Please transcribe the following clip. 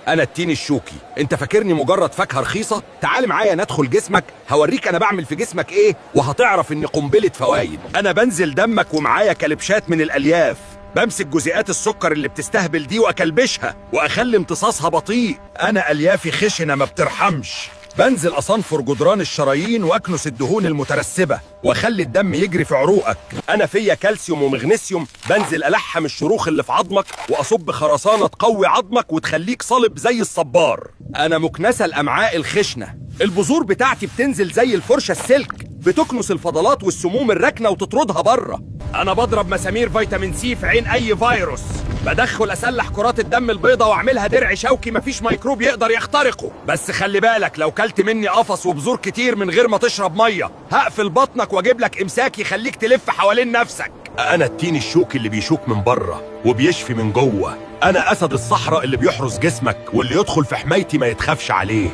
انا التين الشوكي. انت فاكرني مجرد فاكهه رخيصه؟ تعال معايا ندخل جسمك، هوريك انا بعمل في جسمك ايه، وهتعرف اني قنبله فوايد. انا بنزل دمك ومعايا كلبشات من الالياف، بمسك جزيئات السكر اللي بتستهبل دي واكلبشها واخلي امتصاصها بطيء. انا اليافي خشنه ما بترحمش. بنزل اصنفر جدران الشرايين واكنس الدهون المترسبه واخلي الدم يجري في عروقك. انا فيا كالسيوم ومغنيسيوم، بنزل الحم الشروخ اللي في عظمك واصب خرسانه تقوي عظمك وتخليك صلب زي الصبار. انا مكنسه الامعاء الخشنه، البذور بتاعتي بتنزل زي الفرشه السلك، بتكنس الفضلات والسموم الراكنه وتطردها بره. انا بضرب مسامير فيتامين سي في عين اي فيروس، بدخل اسلح كرات الدم البيضاء واعملها درع شوكي مفيش ميكروب يقدر يخترقه. بس خلي بالك، لو كلت مني قفص وبذور كتير من غير ما تشرب ميه هقفل بطنك واجيب لك امساك يخليك تلف حوالين نفسك. انا التين الشوكي اللي بيشوك من بره وبيشفي من جوه. انا اسد الصحراء اللي بيحرس جسمك، واللي يدخل في حمايتي ما يتخافش عليه.